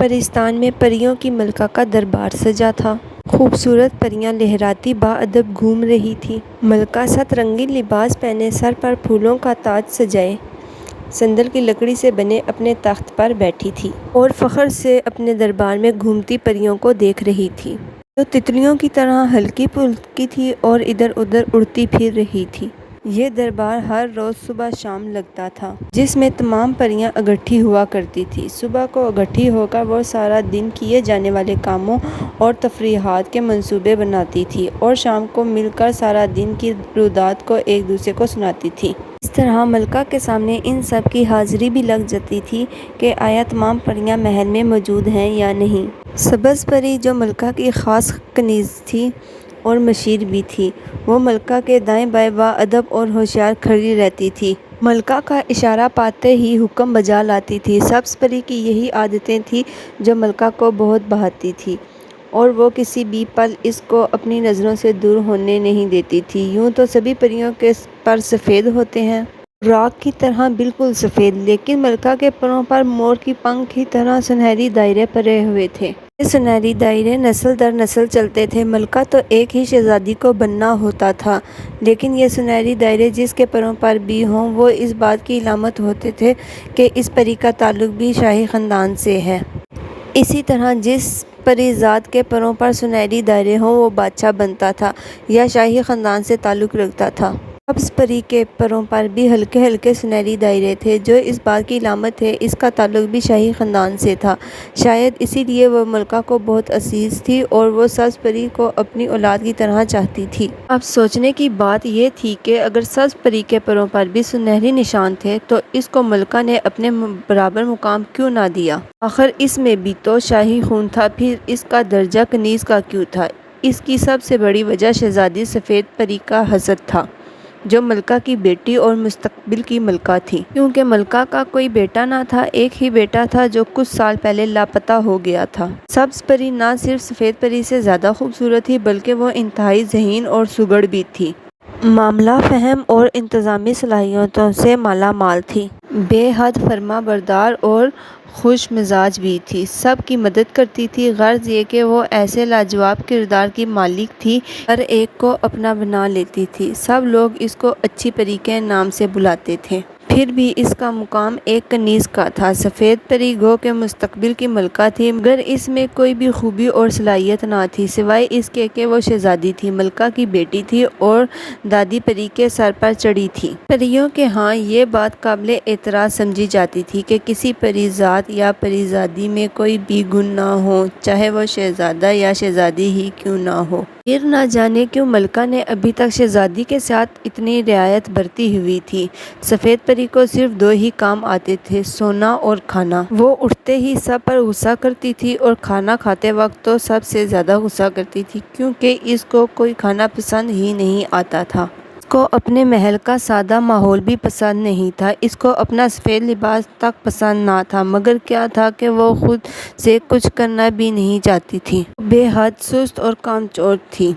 پرستان میں پریوں کی ملکہ کا دربار سجا تھا۔ خوبصورت پریاں لہراتی باادب گھوم رہی تھیں۔ ملکہ ست رنگین لباس پہنے، سر پر پھولوں کا تاج سجائے، سندل کی لکڑی سے بنے اپنے تخت پر بیٹھی تھی اور فخر سے اپنے دربار میں گھومتی پریوں کو دیکھ رہی تھی، جو تتلیوں کی طرح ہلکی پھلکی تھی اور ادھر ادھر اڑتی پھر رہی تھی۔ یہ دربار ہر روز صبح شام لگتا تھا، جس میں تمام پریاں اکٹھی ہوا کرتی تھیں۔ صبح کو اکٹھی ہو کر وہ سارا دن کیے جانے والے کاموں اور تفریحات کے منصوبے بناتی تھیں اور شام کو مل کر سارا دن کی رودات کو ایک دوسرے کو سناتی تھیں۔ اس طرح ملکہ کے سامنے ان سب کی حاضری بھی لگ جاتی تھی کہ آیا تمام پریاں محل میں موجود ہیں یا نہیں۔ سبز پری، جو ملکہ کی خاص کنیز تھی اور مشیر بھی تھی، وہ ملکہ کے دائیں بائیں باادب اور ہوشیار کھڑی رہتی تھی۔ ملکہ کا اشارہ پاتے ہی حکم بجا لاتی تھی۔ سبز پری کی یہی عادتیں تھیں جو ملکہ کو بہت بھاتی تھیں اور وہ کسی بھی پل اس کو اپنی نظروں سے دور ہونے نہیں دیتی تھی۔ یوں تو سبھی پریوں کے پر سفید ہوتے ہیں، راکھ کی طرح بالکل سفید، لیکن ملکہ کے پروں پر مور کی پنکھ کی طرح سنہری دائرے پڑے ہوئے تھے۔ یہ سنہری دائرے نسل در نسل چلتے تھے۔ ملکہ تو ایک ہی شہزادی کو بننا ہوتا تھا، لیکن یہ سنہری دائرے جس کے پروں پر بھی ہوں، وہ اس بات کی علامت ہوتے تھے کہ اس پری کا تعلق بھی شاہی خاندان سے ہے۔ اسی طرح جس پری ذات کے پروں پر سنہری دائرے ہوں، وہ بادشاہ بنتا تھا یا شاہی خاندان سے تعلق رکھتا تھا۔ سبز پری کے پروں پر بھی ہلکے ہلکے سنہری دائرے تھے، جو اس بات کی علامت ہے اس کا تعلق بھی شاہی خاندان سے تھا۔ شاید اسی لیے وہ ملکہ کو بہت عزیز تھی اور وہ سبز پری کو اپنی اولاد کی طرح چاہتی تھی۔ اب سوچنے کی بات یہ تھی کہ اگر سبز پری کے پروں پر بھی سنہری نشان تھے تو اس کو ملکہ نے اپنے برابر مقام کیوں نہ دیا؟ آخر اس میں بھی تو شاہی خون تھا، پھر اس کا درجہ کنیز کا کیوں تھا؟ اس کی سب سے بڑی وجہ شہزادی سفید پری کا حسد تھا، جو ملکہ کی بیٹی اور مستقبل کی ملکہ تھی۔ کیونکہ ملکہ کا کوئی بیٹا نہ تھا، ایک ہی بیٹا تھا جو کچھ سال پہلے لاپتہ ہو گیا تھا۔ سبز پری نہ صرف سفید پری سے زیادہ خوبصورت تھی، بلکہ وہ انتہائی ذہین اور سگڑ بھی تھی۔ معاملہ فہم اور انتظامی صلاحیتوں سے مالا مال تھی۔ بے حد فرما بردار اور خوش مزاج بھی تھی۔ سب کی مدد کرتی تھی۔ غرض یہ کہ وہ ایسے لاجواب کردار کی مالک تھی، ہر ایک کو اپنا بنا لیتی تھی۔ سب لوگ اس کو اچھی پری کے نام سے بلاتے تھے۔ پھر بھی اس کا مقام ایک کنیز کا تھا۔ سفید پری گو کہ مستقبل کی ملکہ تھی، مگر اس میں کوئی بھی خوبی اور صلاحیت نہ تھی، سوائے اس کے کہ وہ شہزادی تھی، ملکہ کی بیٹی تھی اور دادی پری کے سر پر چڑھی تھی۔ پریوں کے ہاں یہ بات قابل اعتراض سمجھی جاتی تھی کہ کسی پری ذات یا پریزادی میں کوئی بھی گن نہ ہو، چاہے وہ شہزادہ یا شہزادی ہی کیوں نہ ہو۔ پھر نہ جانے کیوں ملکہ نے ابھی تک شہزادی کے ساتھ اتنی رعایت برتی ہوئی تھی۔ سفید پری کو صرف دو ہی کام آتے تھے، سونا اور کھانا۔ وہ اٹھتے ہی سب پر غصہ کرتی تھی اور کھانا کھاتے وقت تو سب سے زیادہ غصہ کرتی تھی، کیونکہ اس کو کوئی کھانا پسند ہی نہیں آتا تھا۔ اس کو اپنے محل کا سادہ ماحول بھی پسند نہیں تھا، اس کو اپنا سفید لباس تک پسند نہ تھا، مگر کیا تھا کہ وہ خود سے کچھ کرنا بھی نہیں چاہتی تھی۔ وہ بے حد سست اور کامچور تھی،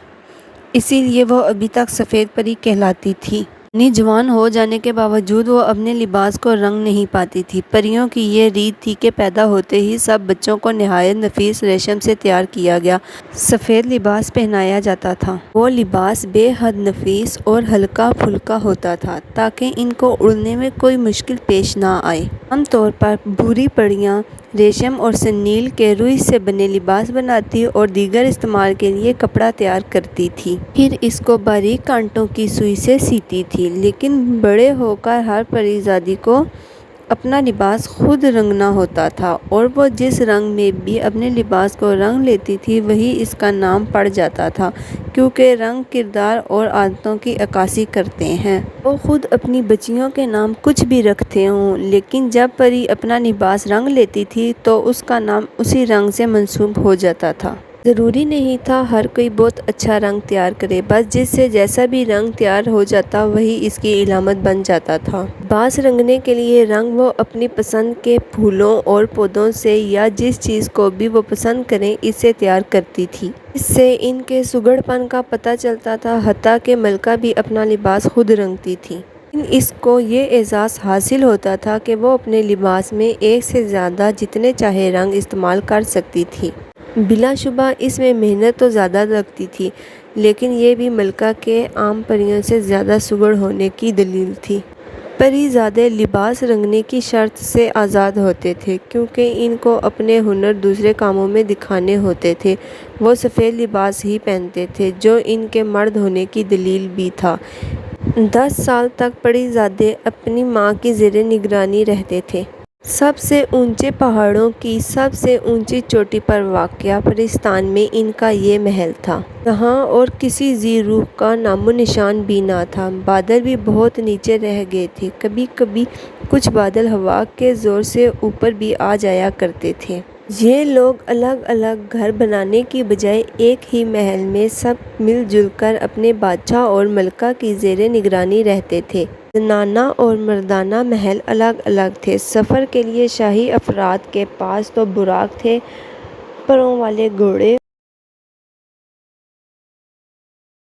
اسی لیے وہ ابھی تک سفید پری کہلاتی تھی۔ اتنی جوان ہو جانے کے باوجود وہ اپنے لباس کو رنگ نہیں پاتی تھی۔ پریوں کی یہ ریت تھی کہ پیدا ہوتے ہی سب بچوں کو نہایت نفیس ریشم سے تیار کیا گیا سفید لباس پہنایا جاتا تھا۔ وہ لباس بے حد نفیس اور ہلکا پھلکا ہوتا تھا تاکہ ان کو اڑنے میں کوئی مشکل پیش نہ آئے۔ عام طور پر بھوری پریاں ریشم اور سنیل کے روئی سے بنے لباس بناتی اور دیگر استعمال کے لیے کپڑا تیار کرتی تھی، پھر اس کو باریک کانٹوں کی سوئی سے سیتی تھی۔ لیکن بڑے ہو کر ہر پریزادی کو اپنا لباس خود رنگنا ہوتا تھا، اور وہ جس رنگ میں بھی اپنے لباس کو رنگ لیتی تھی وہی اس کا نام پڑ جاتا تھا، کیونکہ رنگ کردار اور عادتوں کی عکاسی کرتے ہیں۔ وہ خود اپنی بچیوں کے نام کچھ بھی رکھتے ہوں، لیکن جب پری اپنا لباس رنگ لیتی تھی تو اس کا نام اسی رنگ سے منسوب ہو جاتا تھا۔ ضروری نہیں تھا ہر کوئی بہت اچھا رنگ تیار کرے، بس جس سے جیسا بھی رنگ تیار ہو جاتا وہی اس کی علامت بن جاتا تھا۔ لباس رنگنے کے لیے رنگ وہ اپنی پسند کے پھولوں اور پودوں سے یا جس چیز کو بھی وہ پسند کریں اس سے تیار کرتی تھی۔ اس سے ان کے سگڑ پن کا پتہ چلتا تھا، حتیٰ کہ ملکہ بھی اپنا لباس خود رنگتی تھی۔ اس کو یہ اعزاز حاصل ہوتا تھا کہ وہ اپنے لباس میں ایک سے زیادہ جتنے چاہے رنگ استعمال کر سکتی تھی۔ بلا شبہ اس میں محنت تو زیادہ لگتی تھی، لیکن یہ بھی ملکہ کے عام پریوں سے زیادہ سگڑ ہونے کی دلیل تھی۔ پری زادے لباس رنگنے کی شرط سے آزاد ہوتے تھے، کیونکہ ان کو اپنے ہنر دوسرے کاموں میں دکھانے ہوتے تھے۔ وہ سفید لباس ہی پہنتے تھے، جو ان کے مرد ہونے کی دلیل بھی تھا۔ 10 سال تک پری زادے اپنی ماں کی زیر نگرانی رہتے تھے۔ سب سے اونچے پہاڑوں کی سب سے اونچی چوٹی پر واقع پرستان میں ان کا یہ محل تھا۔ یہاں اور کسی ذی روح کا نام و نشان بھی نہ تھا۔ بادل بھی بہت نیچے رہ گئے تھے، کبھی کبھی کچھ بادل ہوا کے زور سے اوپر بھی آ جایا کرتے تھے۔ یہ لوگ الگ الگ گھر بنانے کی بجائے ایک ہی محل میں سب مل جل کر اپنے بادشاہ اور ملکہ کی زیر نگرانی رہتے تھے۔ زنانہ اور مردانہ محل الگ الگ تھے۔ سفر کے لیے شاہی افراد کے پاس تو براق تھے، پروں والے گھوڑے